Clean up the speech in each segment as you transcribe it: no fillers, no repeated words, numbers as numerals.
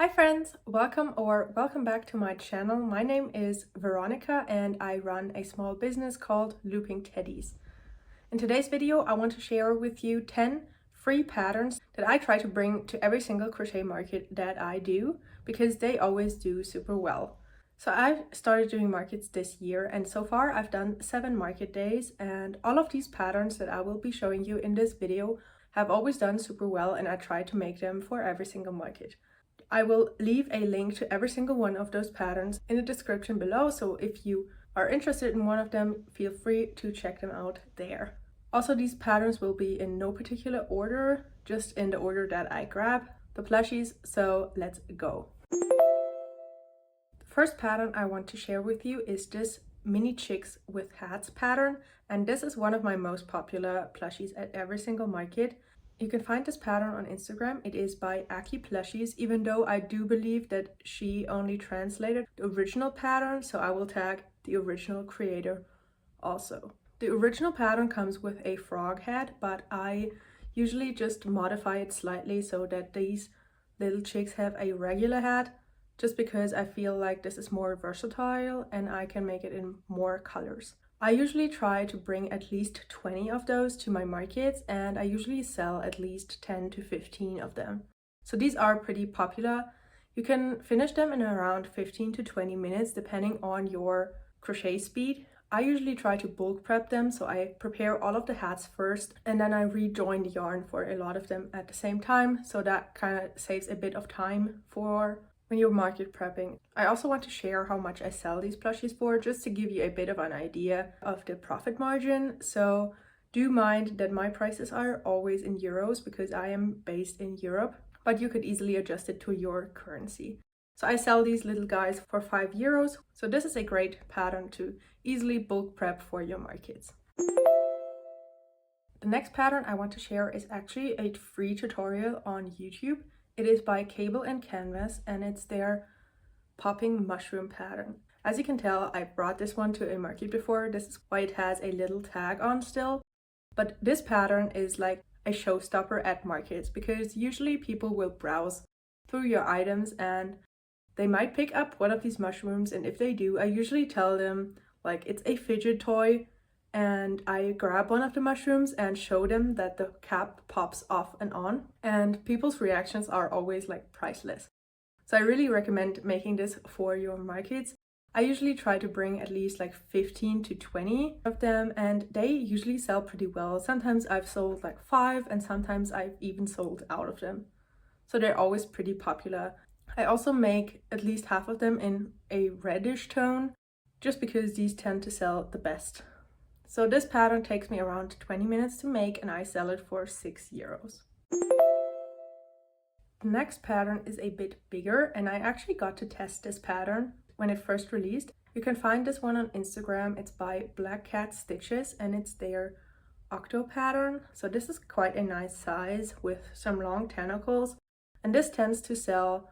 Hi friends, welcome back to my channel. My name is Veronica and I run a small business called Looping Teddies. In today's video, I want to share with you 10 free patterns that I try to bring to every single crochet market that I do because they always do super well. So I've started doing markets this year and so far I've done 7 market days, and all of these patterns that I will be showing you in this video have always done super well, and I try to make them for every single market. I will leave a link to every single one of those patterns in the description below, so if you are interested in one of them, feel free to check them out there. Also, these patterns will be in no particular order, just in the order that I grab the plushies, so let's go. The first pattern I want to share with you is this mini chicks with hats pattern, and this is one of my most popular plushies at every single market. You can find this pattern on Instagram. It is by Aki Plushies, even though I do believe that she only translated the original pattern, so I will tag the original creator also. The original pattern comes with a frog head, but I usually just modify it slightly so that these little chicks have a regular head, just because I feel like this is more versatile and I can make it in more colors. I usually try to bring at least 20 of those to my markets, and I usually sell at least 10 to 15 of them. So these are pretty popular. You can finish them in around 15 to 20 minutes depending on your crochet speed. I usually try to bulk prep them, so I prepare all of the hats first and then I rejoin the yarn for a lot of them at the same time, so that kind of saves a bit of time for when you're market prepping. I also want to share how much I sell these plushies for, just to give you a bit of an idea of the profit margin. So do mind that my prices are always in euros because I am based in Europe, but you could easily adjust it to your currency. So I sell these little guys for 5 euros. So this is a great pattern to easily bulk prep for your markets. The next pattern I want to share is actually a free tutorial on YouTube. It is by Cable and Canvas and it's their popping mushroom pattern. As you can tell, I brought this one to a market before. This is why it has a little tag on still. But this pattern is like a showstopper at markets because usually people will browse through your items and they might pick up one of these mushrooms, and if they do, I usually tell them like it's a fidget toy, and I grab one of the mushrooms and show them that the cap pops off and on, and people's reactions are always like priceless. So I really recommend making this for your markets. I usually try to bring at least like 15 to 20 of them, and they usually sell pretty well. Sometimes I've sold like 5 and sometimes I've even sold out of them. So they're always pretty popular. I also make at least half of them in a reddish tone, just because these tend to sell the best. So this pattern takes me around 20 minutes to make and I sell it for 6 euros. The next pattern is a bit bigger and I actually got to test this pattern when it first released. You can find this one on Instagram. It's by Black Cat Stitches and it's their octo pattern. So this is quite a nice size with some long tentacles, and this tends to sell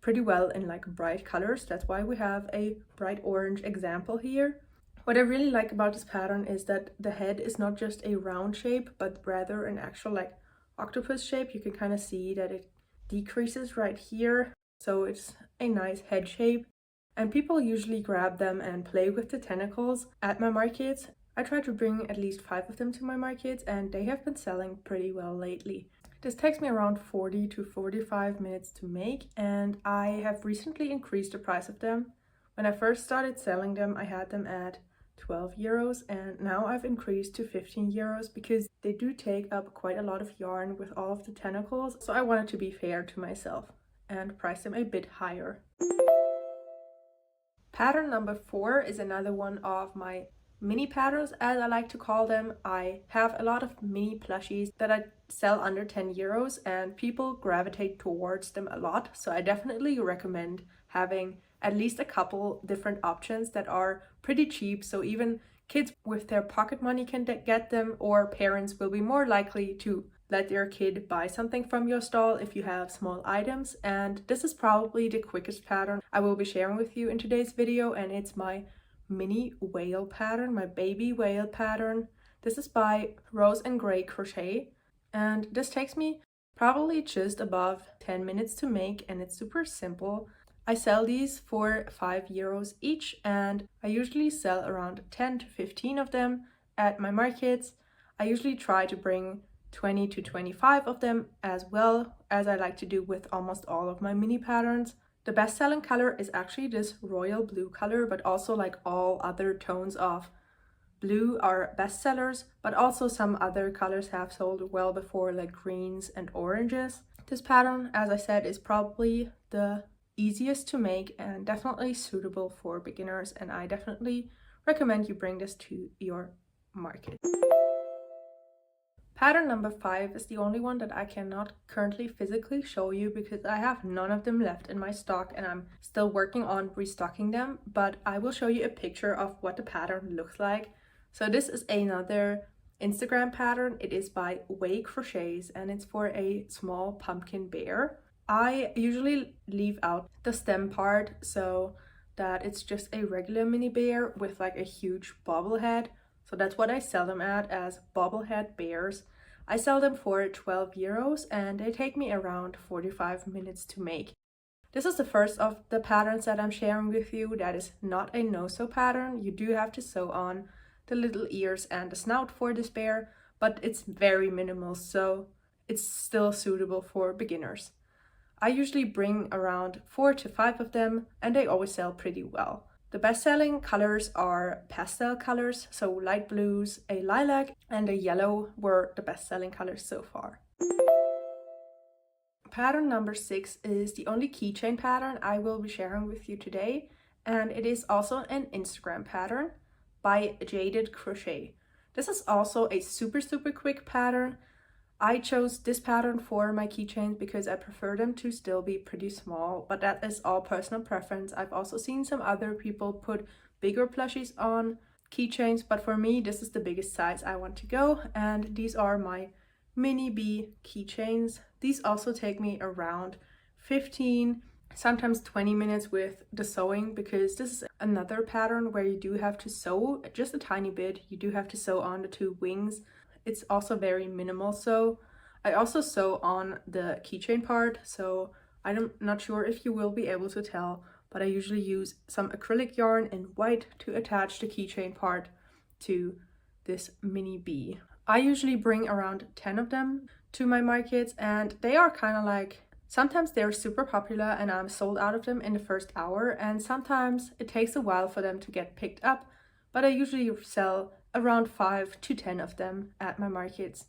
pretty well in like bright colors. That's why we have a bright orange example here. What I really like about this pattern is that the head is not just a round shape, but rather an actual like octopus shape. You can kind of see that it decreases right here. So it's a nice head shape. And people usually grab them and play with the tentacles at my markets. I try to bring at least 5 of them to my markets and they have been selling pretty well lately. This takes me around 40 to 45 minutes to make, and I have recently increased the price of them. When I first started selling them, I had them at 12 euros and now I've increased to 15 euros because they do take up quite a lot of yarn with all of the tentacles, so I wanted to be fair to myself and price them a bit higher. Pattern number 4 is another one of my mini patterns, as I like to call them. I have a lot of mini plushies that I sell under 10 euros and people gravitate towards them a lot, so I definitely recommend having at least a couple different options that are pretty cheap, so even kids with their pocket money can get them, or parents will be more likely to let their kid buy something from your stall if you have small items. And this is probably the quickest pattern I will be sharing with you in today's video, and it's my mini whale pattern, my baby whale pattern. This is by Rose and Gray Crochet, and this takes me probably just above 10 minutes to make, and it's super simple. I sell these for €5 each, and I usually sell around 10 to 15 of them at my markets. I usually try to bring 20 to 25 of them as well, as I like to do with almost all of my mini patterns. The best-selling color is actually this royal blue color, but also like all other tones of blue are bestsellers, but also some other colors have sold well before, like greens and oranges. This pattern, as I said, is probably the easiest to make and definitely suitable for beginners, and I definitely recommend you bring this to your market. Pattern number 5 is the only one that I cannot currently physically show you because I have none of them left in my stock and I'm still working on restocking them, but I will show you a picture of what the pattern looks like. So this is another Instagram pattern. It is by Way Crochets and it's for a small pumpkin bear. I usually leave out the stem part so that it's just a regular mini bear with like a huge bobblehead. So that's what I sell them at, as bobblehead bears. I sell them for €12 and they take me around 45 minutes to make. This is the first of the patterns that I'm sharing with you that is not a no-sew pattern. You do have to sew on the little ears and the snout for this bear, but it's very minimal, so it's still suitable for beginners. I usually bring around 4 to 5 of them and they always sell pretty well. The best-selling colors are pastel colors, so light blues, a lilac, and a yellow were the best-selling colors so far. Pattern number 6 is the only keychain pattern I will be sharing with you today, and it is also an Instagram pattern by Jaded Crochet. This is also a super quick pattern. I chose this pattern for my keychains because I prefer them to still be pretty small, but that is all personal preference. I've also seen some other people put bigger plushies on keychains, but for me this is the biggest size I want to go, and these are my mini bee keychains. These also take me around 15, sometimes 20 minutes with the sewing, because this is another pattern where you do have to sew just a tiny bit. You do have to sew on the 2 wings. It's also very minimal, so I also sew on the keychain part, so I'm not sure if you will be able to tell, but I usually use some acrylic yarn in white to attach the keychain part to this mini bee. I usually bring around 10 of them to my markets, and they are kind of like, sometimes they're super popular and I'm sold out of them in the first hour, and sometimes it takes a while for them to get picked up, but I usually sell around 5 to 10 of them at my markets.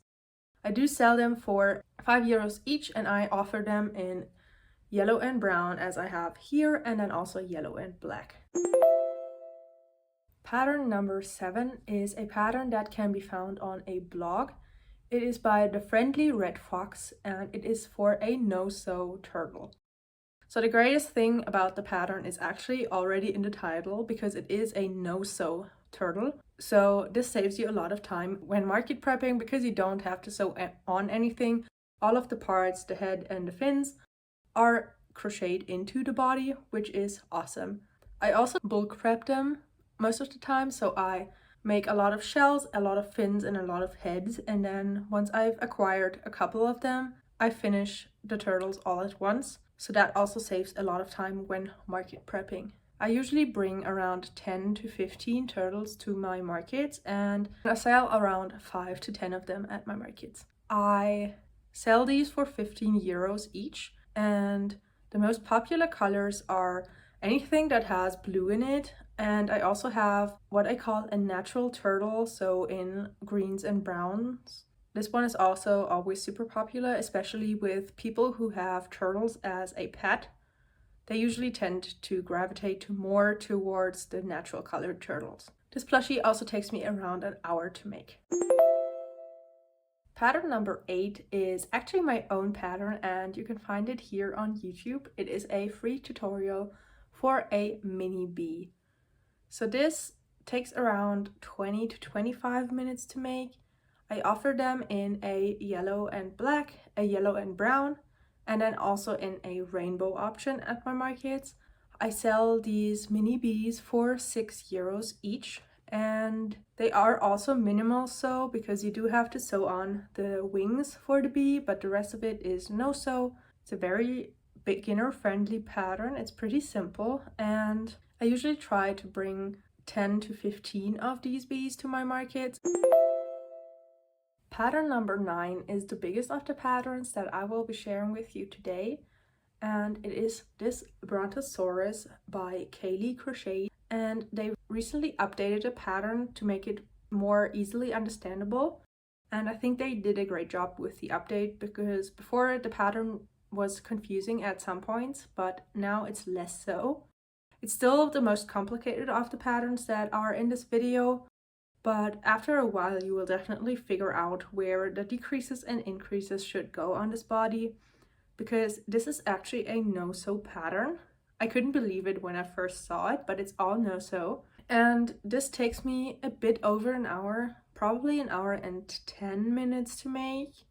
I do sell them for €5 each, and I offer them in yellow and brown as I have here, and then also yellow and black. Pattern number 7 is a pattern that can be found on a blog. It is by the Friendly Red Fox and it is for a no-sew turtle. So the greatest thing about the pattern is actually already in the title, because it is a no-sew turtle. So this saves you a lot of time when market prepping, because you don't have to sew on anything. All of the parts, the head and the fins, are crocheted into the body, which is awesome. I also bulk prep them most of the time, so I make a lot of shells, a lot of fins, and a lot of heads, and then once I've acquired a couple of them, I finish the turtles all at once. So that also saves a lot of time when market prepping. I usually bring around 10 to 15 turtles to my markets, and I sell around 5 to 10 of them at my markets. I sell these for €15 each, and the most popular colors are anything that has blue in it, and I also have what I call a natural turtle, so in greens and browns. This one is also always super popular, especially with people who have turtles as a pet. They usually tend to gravitate more towards the natural colored turtles. This plushie also takes me around an hour to make. Pattern number 8 is actually my own pattern, and you can find it here on YouTube. It is a free tutorial for a mini bee. So this takes around 20 to 25 minutes to make. I offer them in a yellow and black, a yellow and brown, and then also in a rainbow option at my markets. I sell these mini bees for €6 each, and they are also minimal sew because you do have to sew on the wings for the bee, but the rest of it is no sew. It's a very beginner friendly pattern. It's pretty simple, and I usually try to bring 10 to 15 of these bees to my markets. Pattern number 9 is the biggest of the patterns that I will be sharing with you today, and it is this Brontosaurus by Crochet, and they recently updated the pattern to make it more easily understandable, and I think they did a great job with the update, because before the pattern was confusing at some points, but now it's less so. It's still the most complicated of the patterns that are in this video, but after a while you will definitely figure out where the decreases and increases should go on this body, because this is actually a no-sew pattern. I couldn't believe it when I first saw it, but it's all no-sew. And this takes me a bit over an hour, probably an hour and 10 minutes to make.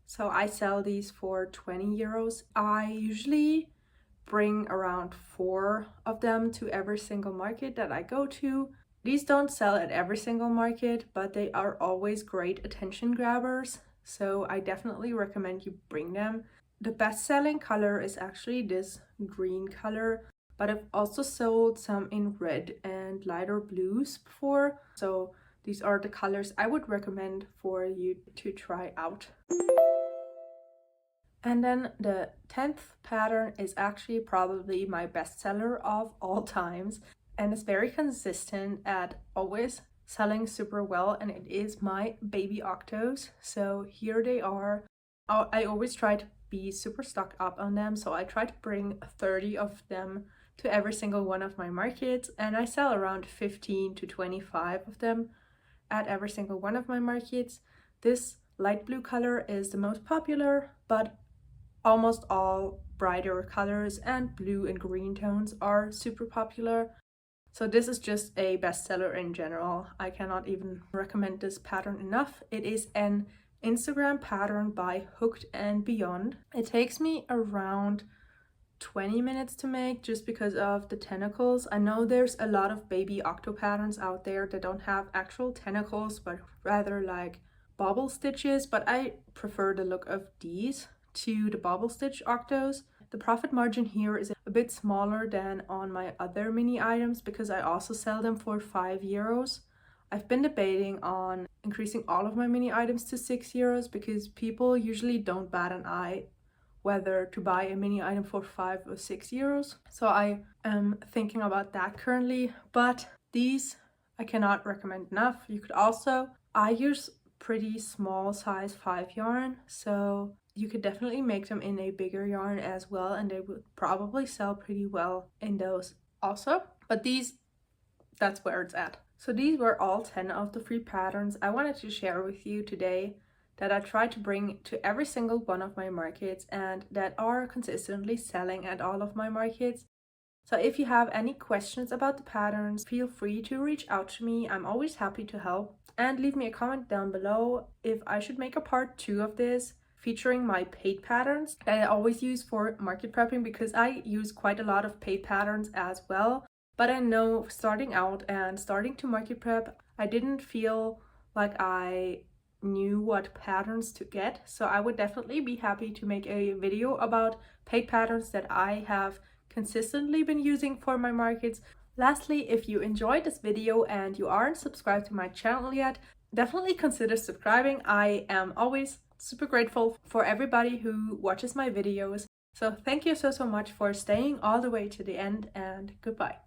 So I sell these for 20 euros. I usually bring around 4 of them to every single market that I go to. These don't sell at every single market, but they are always great attention grabbers, so I definitely recommend you bring them. The best-selling color is actually this green color, but I've also sold some in red and lighter blues before, so these are the colors I would recommend for you to try out. And then the 10th pattern is actually probably my bestseller of all times, and it's very consistent at always selling super well, and it is my baby octos. So here they are. I always try to be super stocked up on them, so I try to bring 30 of them to every single one of my markets, and I sell around 15 to 25 of them at every single one of my markets. This light blue color is the most popular, but almost all brighter colors and blue and green tones are super popular. So this is just a bestseller in general. I cannot even recommend this pattern enough. It is an Instagram pattern by Hooked and Beyond. It takes me around 20 minutes to make just because of the tentacles. I know there's a lot of baby octo patterns out there that don't have actual tentacles, but rather like bobble stitches, but I prefer the look of these to the bobble stitch octos. The profit margin here is a bit smaller than on my other mini items because I also sell them for 5 euros. I've been debating on increasing all of my mini items to 6 euros because people usually don't bat an eye whether to buy a mini item for 5 or 6 euros. So I am thinking about that currently, but these I cannot recommend enough. You could also, I use pretty small size 5 yarn, so you could definitely make them in a bigger yarn as well, and they would probably sell pretty well in those also. But these, that's where it's at. So these were all 10 of the free patterns I wanted to share with you today that I try to bring to every single one of my markets and that are consistently selling at all of my markets. So if you have any questions about the patterns, feel free to reach out to me. I'm always happy to help. And leave me a comment down below if I should make a part 2 of this, featuring my paid patterns that I always use for market prepping, because I use quite a lot of paid patterns as well. But I know starting out and starting to market prep, I didn't feel like I knew what patterns to get. So I would definitely be happy to make a video about paid patterns that I have consistently been using for my markets. Lastly, if you enjoyed this video and you aren't subscribed to my channel yet, definitely consider subscribing. I am always super grateful for everybody who watches my videos. So thank you so much for staying all the way to the end, and goodbye.